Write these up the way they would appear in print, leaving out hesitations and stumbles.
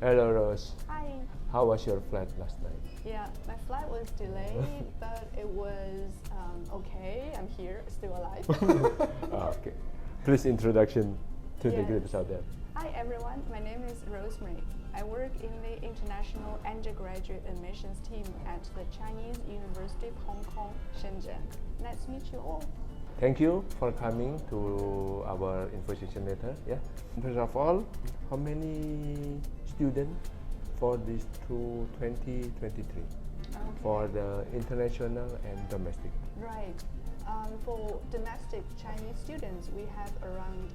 Hello, Rose. Hi. How was your flight last night? Yeah, my flight was delayed, but it was okay. I'm here, still alive. Okay. Please introduction to the Yes. groups out there. Hi everyone, my name is Rosemary. I work in the International Undergraduate Admissions team at the Chinese University of Hong Kong, Shenzhen. Nice to meet you all. Thank you for coming to our infosession later. Yeah. First of all, how many students for this 2023 for the international and domestic? Right. For domestic Chinese students, we have around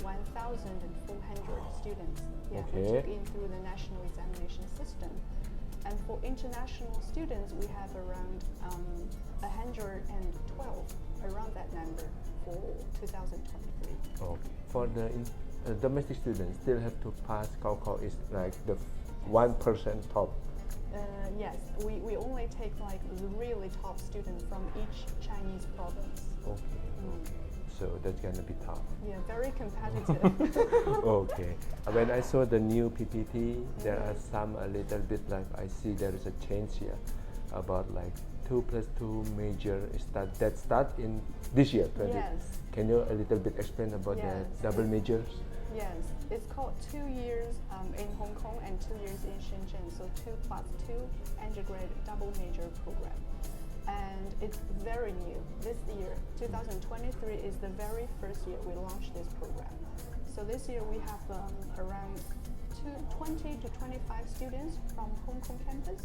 1,400 students. Yeah, we Okay. took in through the national examination system. And for international students, we have around 112, around that number for 2023. Okay. For the domestic students, still have to pass CUHKSZ is like the 1% top. Yes, we only take like the really top students from each Chinese province. Okay. So that's gonna be tough. Yeah, very competitive. Okay. When I saw the new PPT, there are some a little bit like I see there is a change here about like 2+2 major start in this year. 20. Yes. Can you a little bit explain about Yes. the double majors? Yes, it's called 2 years in Hong Kong and 2 years in Shenzhen, so 2+2 undergrad double major program. And it's very new. This year, 2023, is the very first year we launched this program. So this year we have around 20 to 25 students from Hong Kong campus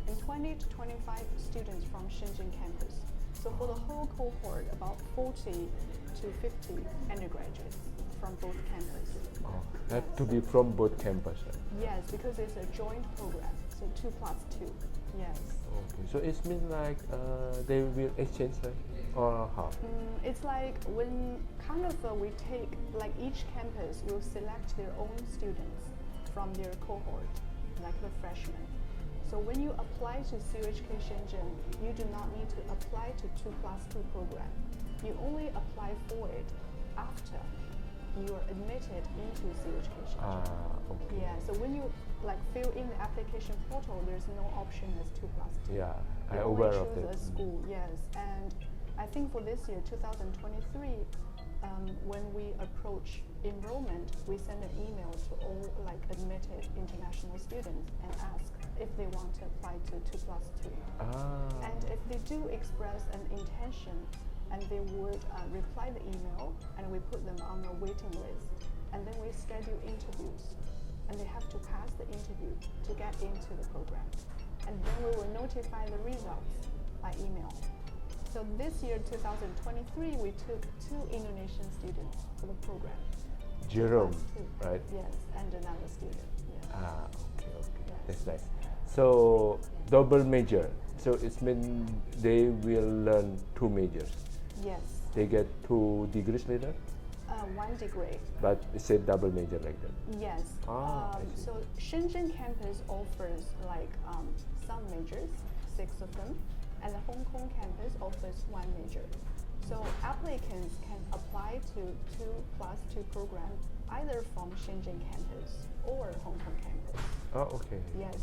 and 20 to 25 students from Shenzhen campus. So for the whole cohort, about 40 to 50 undergraduates from both campuses. Oh, have to be from both campuses. Right? Yes, because it's a joint program, so 2+2. Yes. Okay, so it means like they will exchange, right? Or how? It's like when kind of we take, like each campus will select their own students from their cohort, like the freshmen. So when you apply to CUHK Shenzhen, you do not need to apply to 2+2 program. You only apply for it after you are admitted into CUHK Shenzhen. Okay. Yeah, so when you like fill in the application portal, there's no option as 2+2. Yeah, You I'm only aware of choose that. a school, yes. And I think for this year, 2023, when we approach enrollment, we send an email to all like admitted international students and ask if they want to apply to 2+2. And if they do express an intention, and they would reply the email, and we put them on a waiting list, and then we schedule interviews, and they have to pass the interview to get into the program, and then we will notify the results by email. So this year, 2023, we took 2 Indonesian students for the program. Jerome, 2+2. right? Yes, and another student. Yes. Okay. Yes. That's nice. So double major. So it means they will learn 2 majors. Yes. They get 2 degrees later, 1 degree. but it's a double major like that. Yes. I see. So Shenzhen campus offers like some majors, 6 of them, and the Hong Kong campus offers 1 major. So applicants can apply to 2+2 program either from Shenzhen campus or Hong Kong campus. Oh, okay. Yes,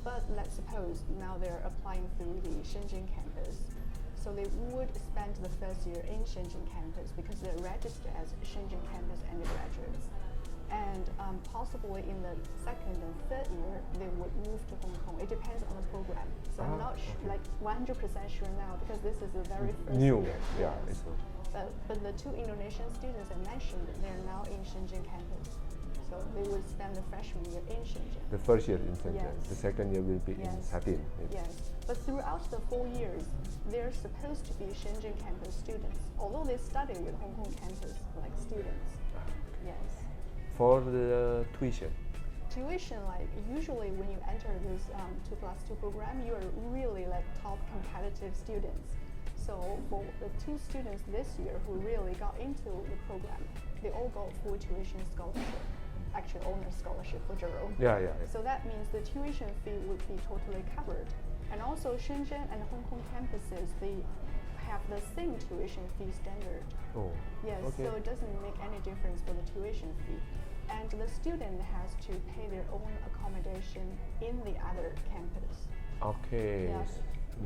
but let's suppose now they're applying through the Shenzhen campus. So they would spend the first year in Shenzhen campus because they're registered as Shenzhen campus undergraduates. And possibly in the 2nd and 3rd year, they would move to Hong Kong. It depends on the program. So I'm not like 100% sure now because this is the very first New. year. Yeah. Yes. But the 2 Indonesian students I mentioned, they're now in Shenzhen campus. So they would spend the freshman year in Shenzhen. The first year in Shenzhen. Yes. The second year will be in Yes. Satin. Yes, but throughout the 4 years, they're supposed to be Shenzhen campus students, although they study with Hong Kong campus like students. Yes. For the tuition. Tuition, like usually when you enter this 2+2 program, you are really like top competitive students. So for the 2 students this year who really got into the program, they all got full tuition scholarship. Actually, honors scholarship for Jerome. Yeah. So that means the tuition fee would be totally covered. And also Shenzhen and Hong Kong campuses, they have the same tuition fee standard. Oh. Yes, Okay. so it doesn't make any difference for the tuition fee. And the student has to pay their own accommodation in the other campus. Okay. Yes.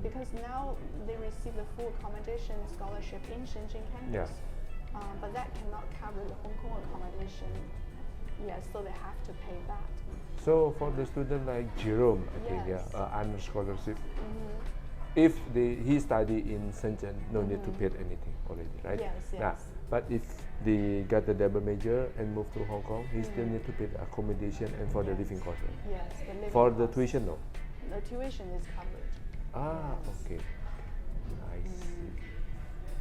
Because now they receive the full accommodation scholarship in Shenzhen campus. But that cannot cover the Hong Kong accommodation. Yes, so they have to pay that. So for the student like Jerome, I think, Yes. under scholarship, if he study in Shenzhen, no need to pay anything already, right? Yes, yes. Yeah. But if they got the double major and move to Hong Kong, he still need to pay the accommodation and for the Yes. living cost. Right? Yes, the living For the cost. tuition, no. The tuition is covered. Ah, Yes. okay. I see.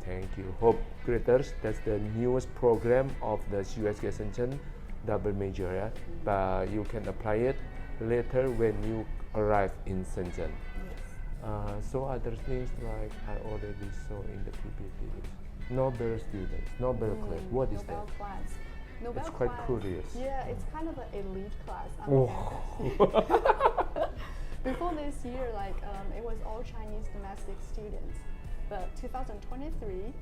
Thank you. Hope Creators, that's the newest program of the CUHKSZ Shenzhen double major. Yeah? But you can apply it later when you arrive in Shenzhen. Yes. So other things like I already saw in the PPT is Nobel students, Nobel class. What is Nobel that? class. Nobel It's quite class, curious. Yeah, it's kind of an elite class on Oh. campus. Before this year, it was all Chinese domestic students. But 2023,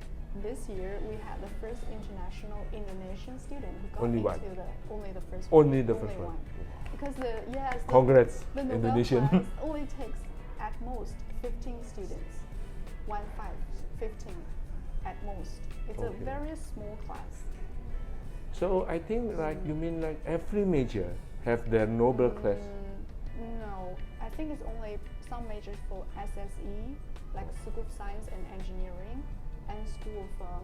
this year, we had the first international Indonesian student who got Only into one. only the first Only one. the first one. Because the Congrats, the Nobel Indonesian. class only takes at most 15 students. 15 at most. It's a Okay. very small class. So I think you mean like every major have their Nobel class. No, I think it's only some majors for SSE, like School of Science and Engineering, and School of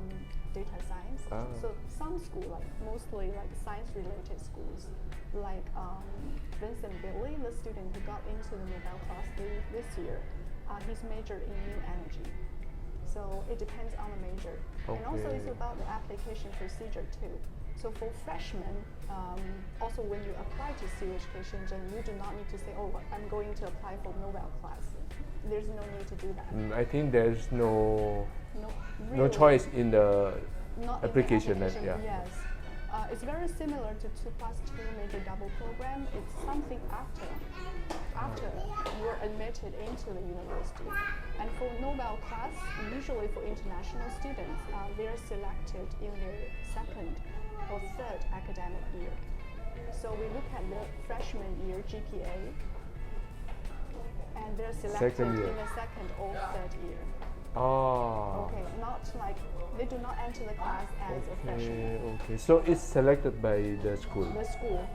Data Science. Ah. So some school, mostly science-related schools, like Vincent Billy, the student who got into the Nobel class this year, he's majored in new energy. So it depends on the major. And also it's Okay. about the application procedure too. So for freshmen, also when you apply to CUHK Shenzhen, you do not need to say, oh, I'm going to apply for Nobel class. There's no need to do that. I think there's no No choice in the Not in the application. Yes. It's very similar to 2+2 major double program. It's something after you're admitted into the university. And for Nobel class, usually for international students, they're selected in their second or third academic year. So we look at the freshman year GPA, and they're selected Second year. in the second or third year. Oh. Okay, not like they do not enter the class as a freshman. Okay. So it's selected by the school. The school.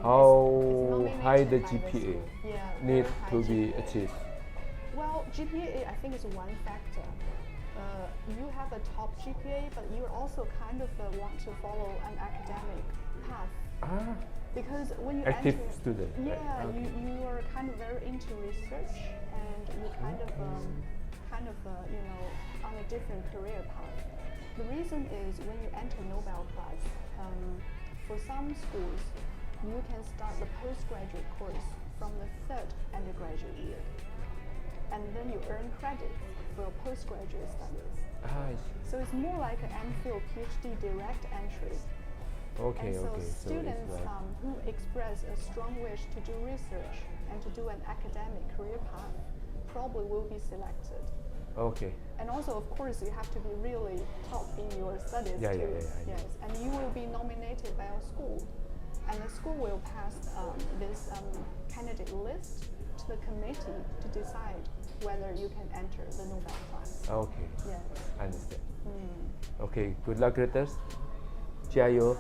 How it's high the nominated by GPA school. Yeah, need very high to be GPA. achieved? Well, GPA I think is one factor. You have a top GPA, but you also kind of want to follow an academic path. Ah, Because when you active enter, student. yeah, right? Okay. you are kind of very into research, and you kind of on a different career path. The reason is when you enter Nobel class, for some schools, you can start the postgraduate course from the third undergraduate year, and then you earn credit for postgraduate studies. Ah, I see. So it's more like an MPhil PhD direct entry. Okay, And so okay. So students it's like who express a strong wish to do research and to do an academic career path probably will be selected. okay. And also, of course, you have to be really top in your studies Yeah, too. yeah, Yes, and you will be nominated by a school, and the school will pass this candidate list to the committee to decide whether you can enter the Nobel class. Okay. Yes. Understand. Okay. Good luck, Reuters. 加油.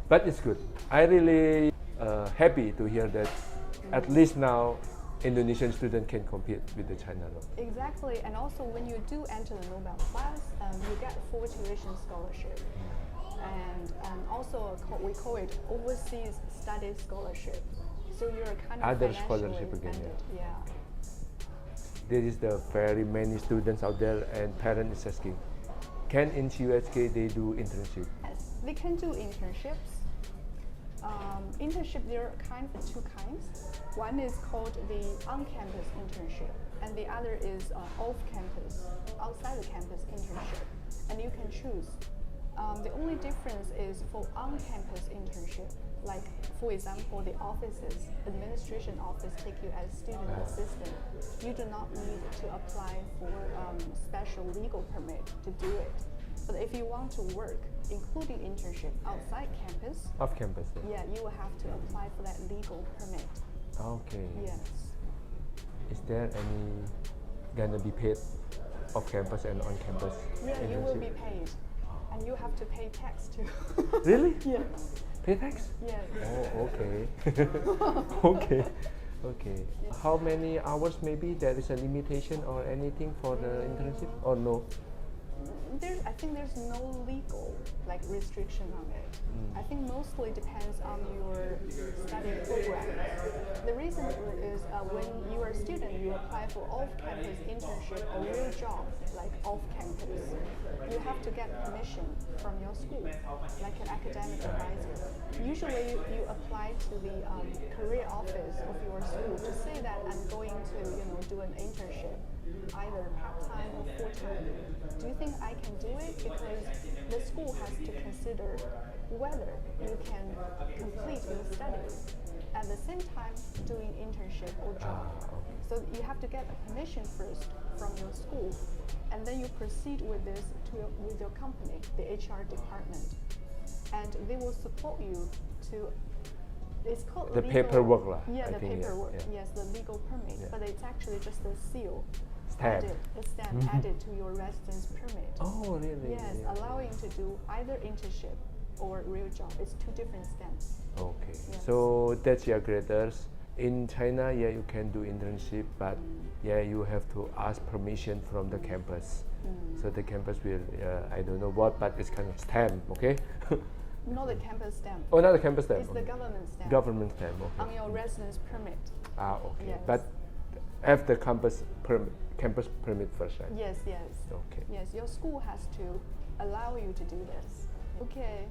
But it's good. I really happy to hear that at least now Indonesian student can compete with the China law. Exactly, and also when you do enter the Nobel class, you get full tuition scholarship, and also we call it overseas study scholarship. So you're kind of Other financially scholarship again, independent. Yeah. There is the very many students out there and parents is asking, can in CUHK they do internship? Yes, they can do internships. Internship, there are two kinds. One is called the on-campus internship, and the other is off-campus, outside the campus internship. And you can choose The only difference is for on-campus internship. Like, for example, the offices, administration office take you as student assistant. You do not need to apply for special legal permit to do it. But if you want to work, including internship outside campus, Off campus. yeah, you will have to apply for that legal permit. Okay. Yes. Is there any gonna be paid off campus and on campus? Yeah, you will be paid. And you have to pay tax too. Really? Yeah. Pay tax? Yeah. Oh, okay. Okay. Okay. How many hours maybe? There is a limitation or anything for the internship or no? I think there's no legal restriction on it. I think mostly depends on your study program. The reason is when you are a student, you apply for off-campus internship or real job, like off-campus. You have to get permission from your school, like an academic advisor. Usually, you apply to the career office of your school to say that I'm going to, do an internship, either part-time or full-time. Do you think I can do it? Because the school has to consider whether you can complete your studies at the same time doing internship or job. So you have to get a permission first from your school, and then you proceed with this with your company, the HR department, and they will support you to. It's called the legal, paperwork lah. Yeah, I the think, paperwork. yeah. Yes, the legal permit, but it's actually just a seal. Stamp. A stamp added to your residence permit. Oh, really? Yes, Yeah. allowing to do either internship or real job. It's two different stamps. Okay. Yes. So that's your graders. In China, yeah, you can do internship, but yeah, you have to ask permission from the campus. So the campus will, I don't know what, but it's kind of stamp, okay? Not the campus stamp. Oh, not the campus stamp. It's the government stamp. Government stamp, okay. On your residence permit. Okay. Yes. But have the campus permit first, right? Yes, yes. Okay. Yes, your school has to allow you to do this. Okay.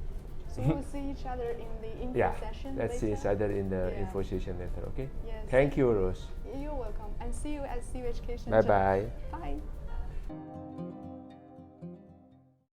So we'll see each other in the info Yeah, session let's see later. each other in the Yeah. info session later, okay? Yes. Thank you, Rose. You're welcome. And see you at CUHKSZ. Bye-bye. Bye.